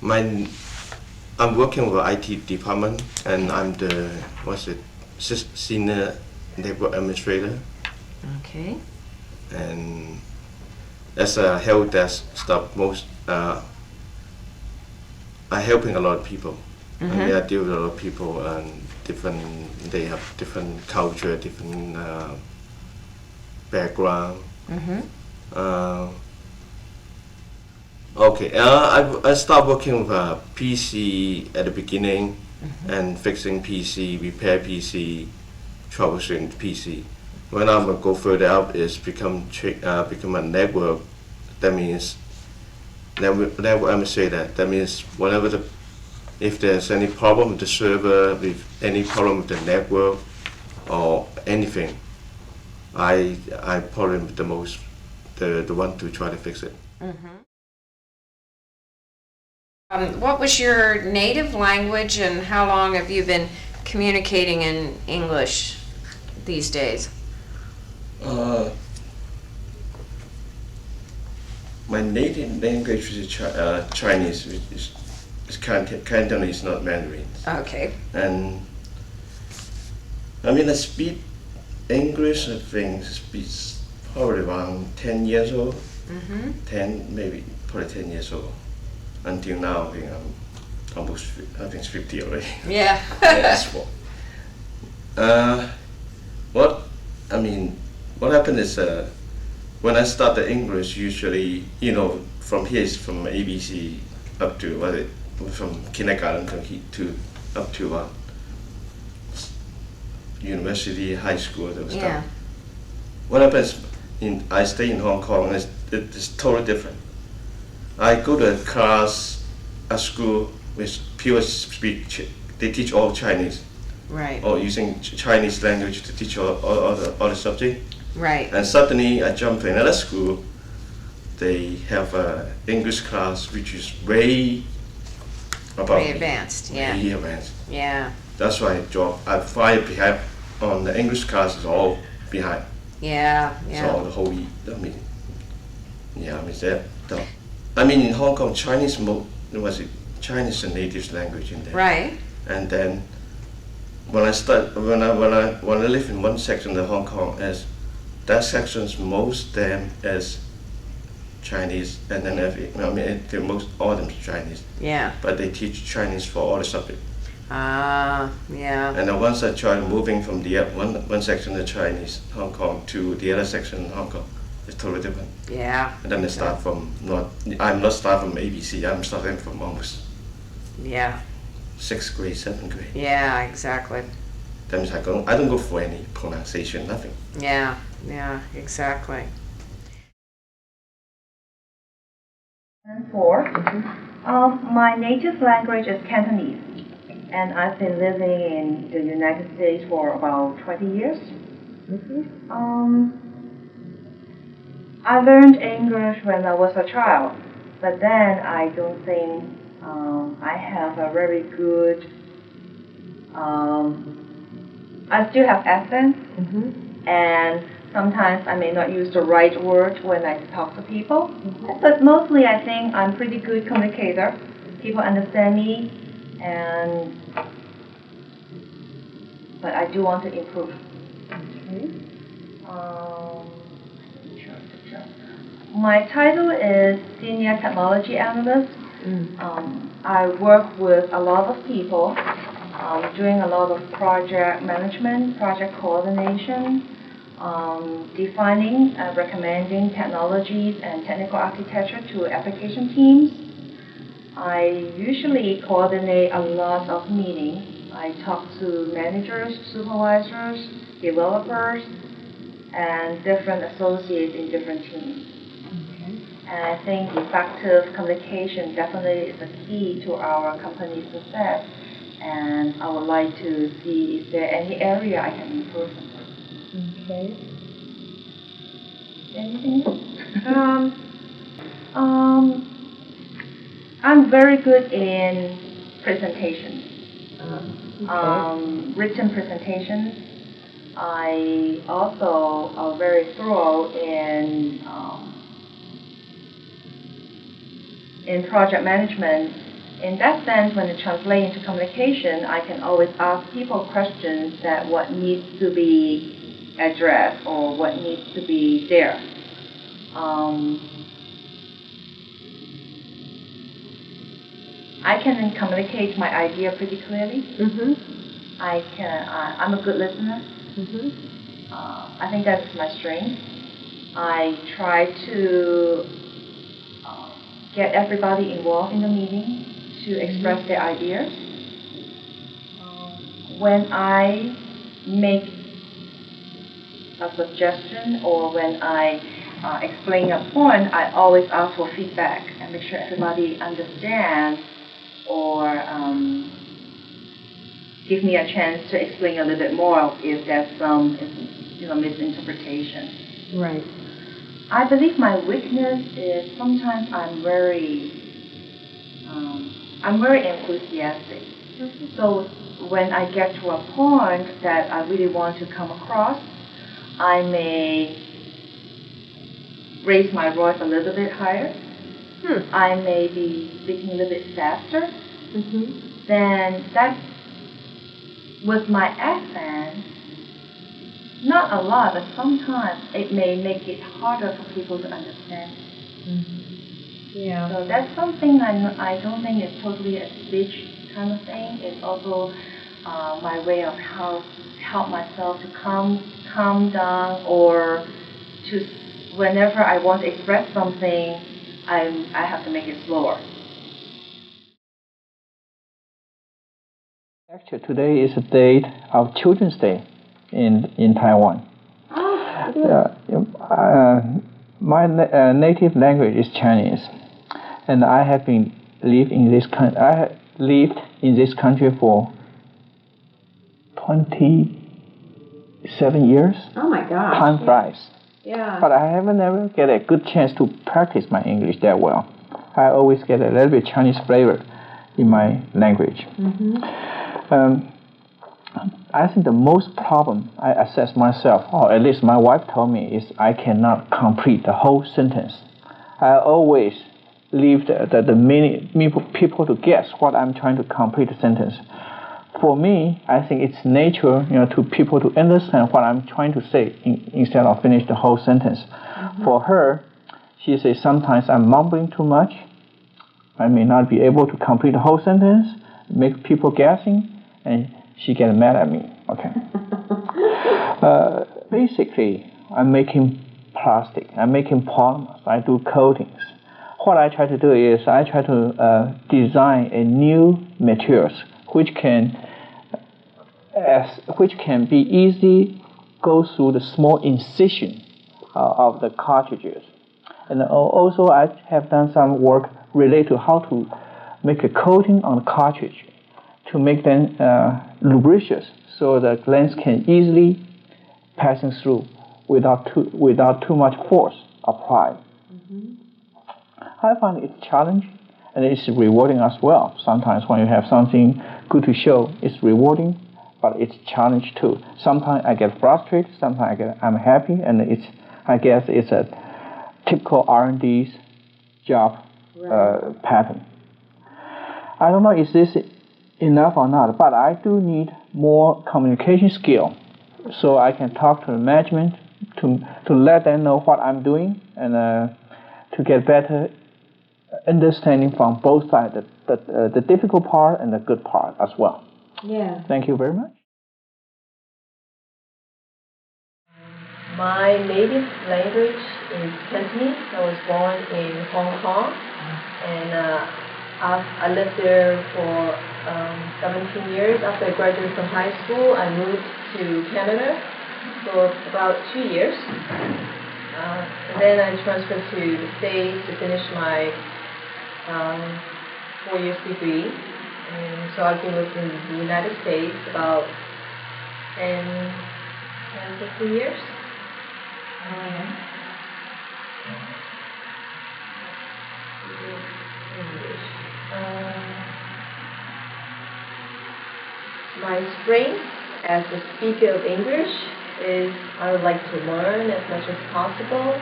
My I'm working with IT department, and I'm the senior network administrator, Okay. and as a help desk staff, I helping a lot of people. I mean, I deal with a lot of people, and they have different culture, different background. Uh, okay, I start working with a PC at the beginning, and fixing PC, repair PC, troubleshooting PC. When I'm gonna go further up, is become a network. That means network administrator. That means if there's any problem with the server, with any problem with the network, or anything, I probably the one to try to fix it. What was your native language, and how long have you been communicating in English these days? Uh, my native language is Chinese, which is Cantonese, not Mandarin. Okay. And I mean, I speak English, I think, speaks probably around 10 years old. 10, maybe probably 10 years old. Until now, I think I'm almost, I think it's 50 already. Yeah. Yes. What what happened is when I started English, usually, from here is from ABC up to from kindergarten to up to university, high school, those Yeah. stuff. What happens I stay in Hong Kong, it's totally different. I go to a class, a school with pure they teach all Chinese, Right. or using Chinese language to teach all the subject. Right. And suddenly I jump to another school, they have a English class which is way above Very me. advanced. Yeah. Way advanced. Yeah. That's why I find behind on the English class is all behind. Yeah. So the whole that. I mean, in Hong Kong, Chinese Chinese a native language in there. Right. And then when I live in one section of Hong Kong, as that section's most them as Chinese, and then all of them Chinese, Yeah. but they teach Chinese for all the subjects. Yeah. And then once I tried moving from the one section of Chinese Hong Kong to the other section in Hong Kong, it's totally different. Yeah. And then I'm not starting from ABC, I'm starting from almost Yeah. 6th grade, 7th grade. Yeah. Exactly. That means I don't go for any pronunciation, nothing. Yeah. Yeah. Exactly. 4. My native language is Cantonese, and I've been living in the United States for about 20 years. I learned English when I was a child, but then I don't think I have a very good. I still have accent, and sometimes I may not use the right word when I talk to people. But mostly, I think I'm pretty good communicator. People understand me, but I do want to improve. My title is Senior Technology Analyst. I work with a lot of people, doing a lot of project management, project coordination, defining and recommending technologies and technical architecture to application teams. I usually coordinate a lot of meetings. I talk to managers, supervisors, developers, and different associates in different teams. And I think effective communication definitely is a key to our company's success. And I would like to see if there any area I can improve. Okay. Anything else? I'm very good in presentations. Written presentations. I also are very thorough in project management in that sense, when it translates into communication, I can always ask people questions that what needs to be addressed or what needs to be there. I can communicate my idea pretty clearly. I'm a good listener. I think that's my strength. I try to get everybody involved in the meeting to express their ideas. When I make a suggestion or when I explain a point, I always ask for feedback and make sure everybody understands or give me a chance to explain a little bit more if there's some misinterpretation. Right. I believe my weakness is sometimes I'm very enthusiastic. So when I get to a point that I really want to come across, I may raise my voice a little bit higher. I may be speaking a little bit faster. Then that, with my accent, not a lot, but sometimes it may make it harder for people to understand. Yeah. So that's something I don't think is totally a speech kind of thing. It's also my way of how help myself to calm down, or to whenever I want to express something, I have to make it slower. Actually, today is the date of Children's Day in Taiwan. My native language is Chinese, and I have lived in this country for 27 years. Oh my gosh. Time flies. Yeah. But I haven't ever get a good chance to practice my English that well. I always get a little bit Chinese flavor in my language. I think the most problem I assess myself, or at least my wife told me, is I cannot complete the whole sentence. I always leave the many people to guess what I'm trying to complete the sentence. For me, I think it's nature, to people to understand what I'm trying to say instead of finish the whole sentence. For her, she says sometimes I'm mumbling too much. I may not be able to complete the whole sentence, make people guessing, and she gets mad at me. Okay. Basically, I'm making plastic. I'm making polymers. I do coatings. What I try to do is I try to design a new materials which can be easily go through the small incision of the cartridges. And also I have done some work related to how to make a coating on the cartridge to make them lubricious, so the lens can easily passing through without too much force applied. I find it challenging, and it's rewarding as well. Sometimes when you have something good to show, it's rewarding, but it's challenge too. Sometimes I get frustrated, sometimes I'm happy, and I guess it's a typical R&D's job pattern. I don't know if this is enough or not, but I do need more communication skill, so I can talk to the management to let them know what I'm doing, and to get better understanding from both sides, the difficult part and the good part as well. Yeah. Thank you very much. My native language is Cantonese. I was born in Hong Kong, and I lived there for 17 years. After I graduated from high school, I moved to Canada for about 2 years. And then I transferred to the States to finish my 4 years degree. And so I've been living in the United States about 10, 15 years. My strength as a speaker of English is I would like to learn as much as possible.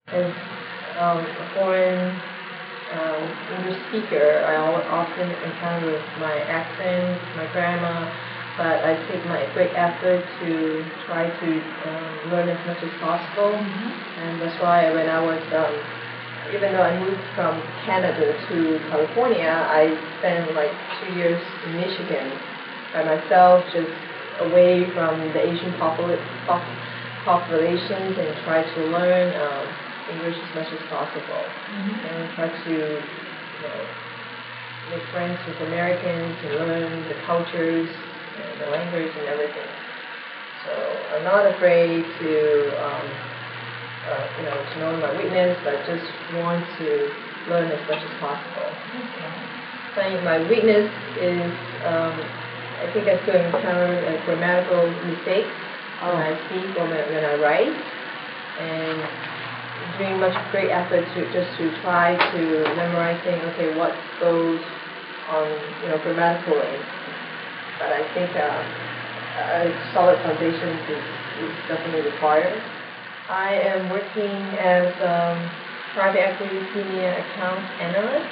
As a foreign English speaker, I often encounter with my accent, my grammar, but I take my great effort to try to learn as much as possible. And that's why when I was, even though I moved from Canada to California, I spent like 2 years in Michigan by myself, just away from the Asian populations, and try to learn English as much as possible, and try to make friends with Americans and learn the cultures and the language and everything. So I'm not afraid to know my weakness, but just want to learn as much as possible. I think my weakness is I think I still encounter grammatical mistakes when I speak or when I write, and doing great effort to try to memorize saying, okay, what goes on, grammatically. But I think a solid foundation is definitely required. I am working as private equity senior accounts analyst.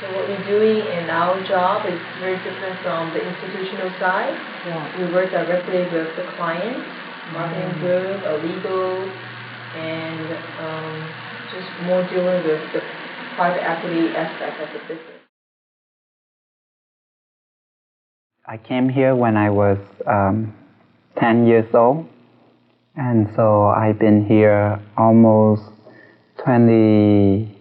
So what we're doing in our job is very different from the institutional side. We work directly with the client, marketing group, or legal, and just more dealing with the private equity aspect of the business. I came here when I was 10 years old, and so I've been here almost 23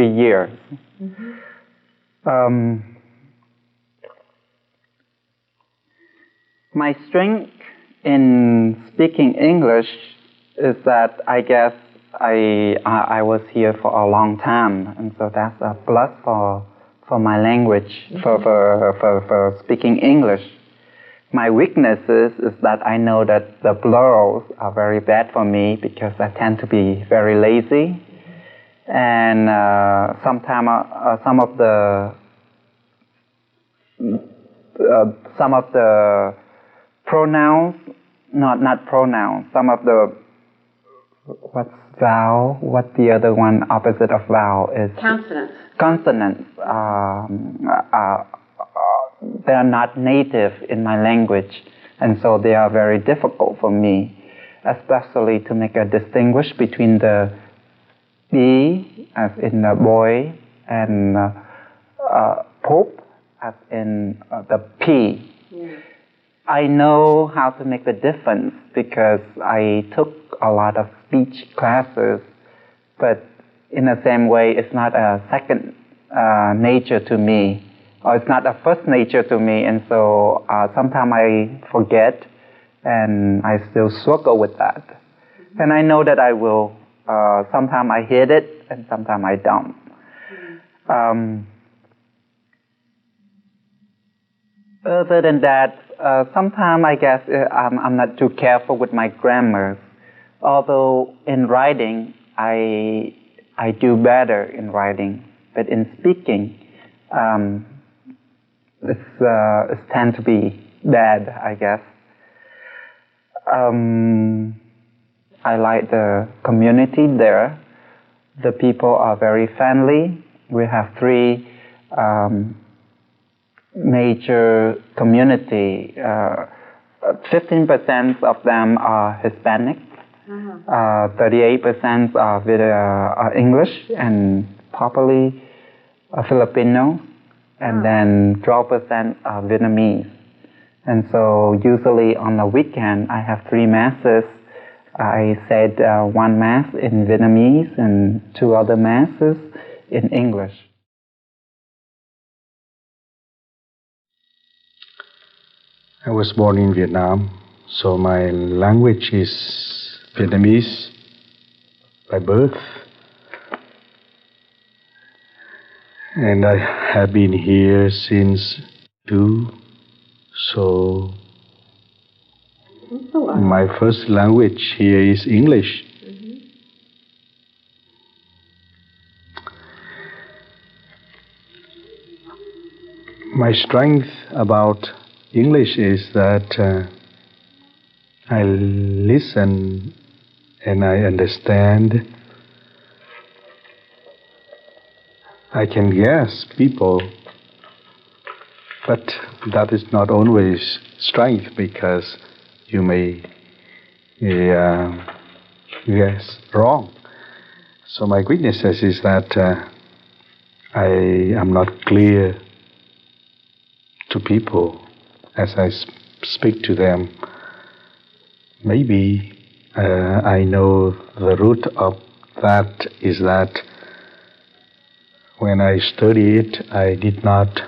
years. My strength in speaking English is that I guess I was here for a long time, and so that's a plus for my language, for speaking English. My weaknesses is that I know that the plurals are very bad for me because I tend to be very lazy, and sometimes some of the pronouns, not pronouns, some of the what's vowel, what the other one opposite of vowel is? Consonants. They are not native in my language, and so they are very difficult for me, especially to make a distinguish between the B as in the boy and poop as in the P. I know how to make the difference because I took a lot of speech classes, but in the same way, it's not a second nature to me, or it's not a first nature to me, and so sometimes I forget, and I still struggle with that. And I know that I will, sometimes I hit it, and sometimes I don't. Other than that, sometimes I guess I'm not too careful with my grammar. Although in writing, I do better in writing, but in speaking, it tends to be bad, I guess. I like the community there. The people are very friendly. We have 3 major community. 15% of them are Hispanic. 38% are English and probably Filipino, and then 12% are Vietnamese. And so usually on the weekend I have 3 masses. I said 1 mass in Vietnamese and 2 other masses in English. I was born in Vietnam, so my language is Vietnamese by birth, and I have been here since 2, so my first language here is English. My strength about English is that I listen and I understand. I can guess people, but that is not always strength, because you may guess wrong. So my weaknesses is that I am not clear to people as I speak to them. Maybe I know the root of that is that when I studied, I did not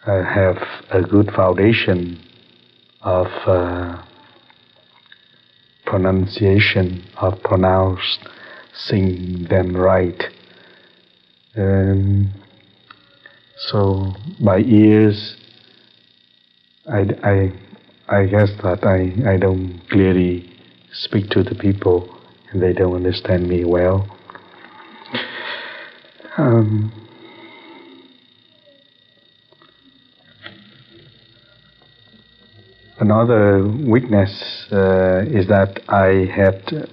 have a good foundation of pronunciation, of pronouncing them right. So by ears, I guess that I don't clearly speak to the people, and they don't understand me well. Another weakness is that I had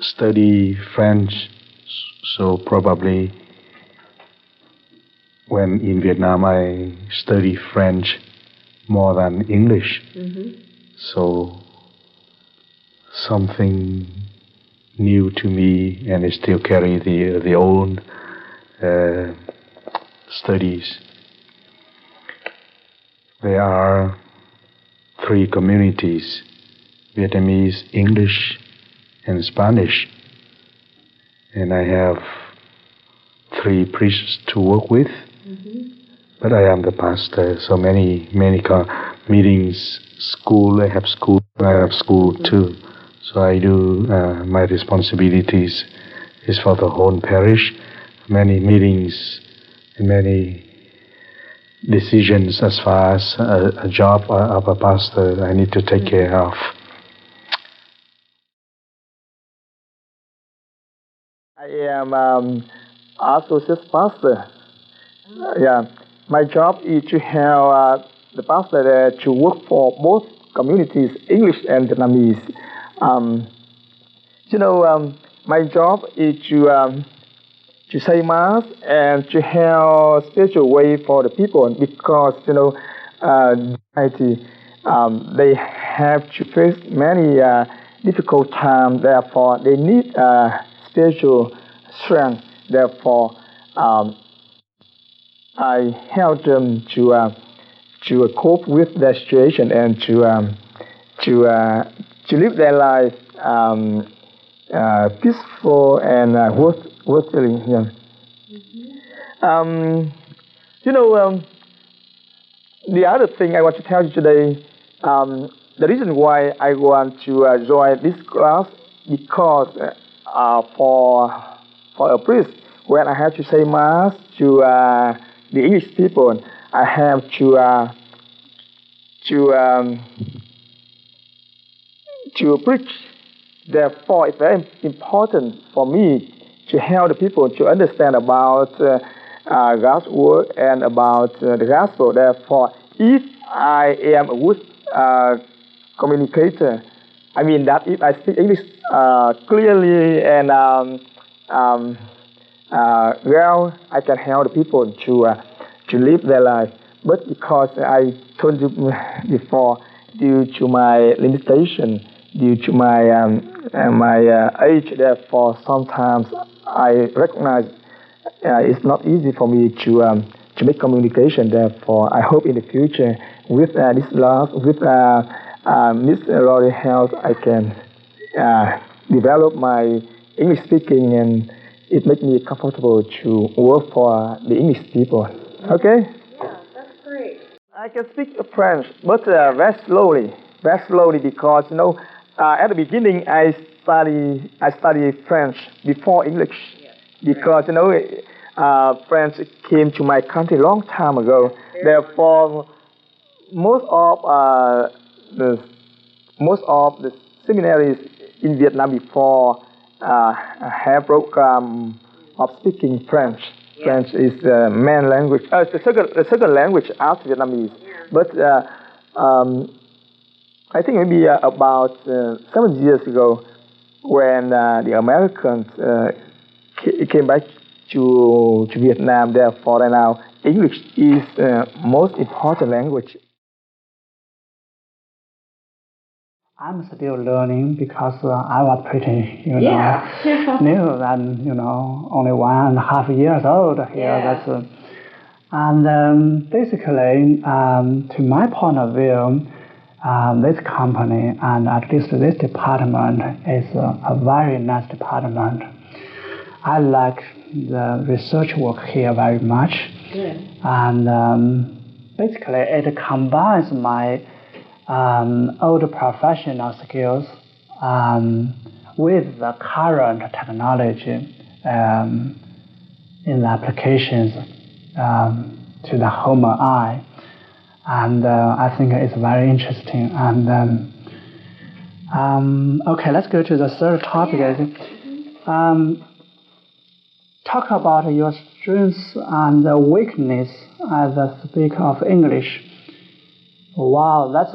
studied French, so probably when in Vietnam I study French more than English. So something new to me, and I still carry the old studies. There are 3 communities: Vietnamese, English, and Spanish. And I have 3 priests to work with. But I am the pastor, so many meetings, school, I have school too. So I do, my responsibilities is for the whole parish. Many meetings and many decisions as far as a job of a pastor I need to take care of. I am associate pastor. My job is to help the pastor to work for both communities, English and Vietnamese. My job is to say mass and to help spiritual way for the people, because society they have to face many difficult times. Therefore, they need spiritual strength. Therefore, I help them to cope with their situation and to live their life peaceful and worthily. The other thing I want to tell you today, the reason why I want to join this class, because for a priest, when I have to say mass to the English people, I have to preach. Therefore, it's very important for me to help the people to understand about God's word and about the gospel. Therefore, if I am a good communicator, I mean that if I speak English clearly and well, I can help the people to live their life. But because I told you before, due to my limitation, due to my age, therefore sometimes I recognize it's not easy for me to make communication. Therefore, I hope in the future with this class, with Miss Rory help, I can develop my English speaking, and it makes me comfortable to work for the English people. Okay? Yeah, that's great. I can speak French, but very slowly, because at the beginning I study French before English, because French came to my country long time ago. Therefore, most of the seminaries in Vietnam before have program of speaking French. French is the main language, the second language after Vietnamese. But I think maybe about 7 years ago, when the Americans came back to Vietnam. Therefore, right now English is most important language. I'm still learning because I was pretty, new, and only 1.5 years old here. Yeah. That's and basically, to my point of view, this company and at least this department is a very nice department. I like the research work here very much, and basically it combines my old professional skills with the current technology in the applications to the human eye, and I think it's very interesting. And okay, let's go to the third topic. I think. Talk about your strengths and weakness as a speaker of English. Wow, that's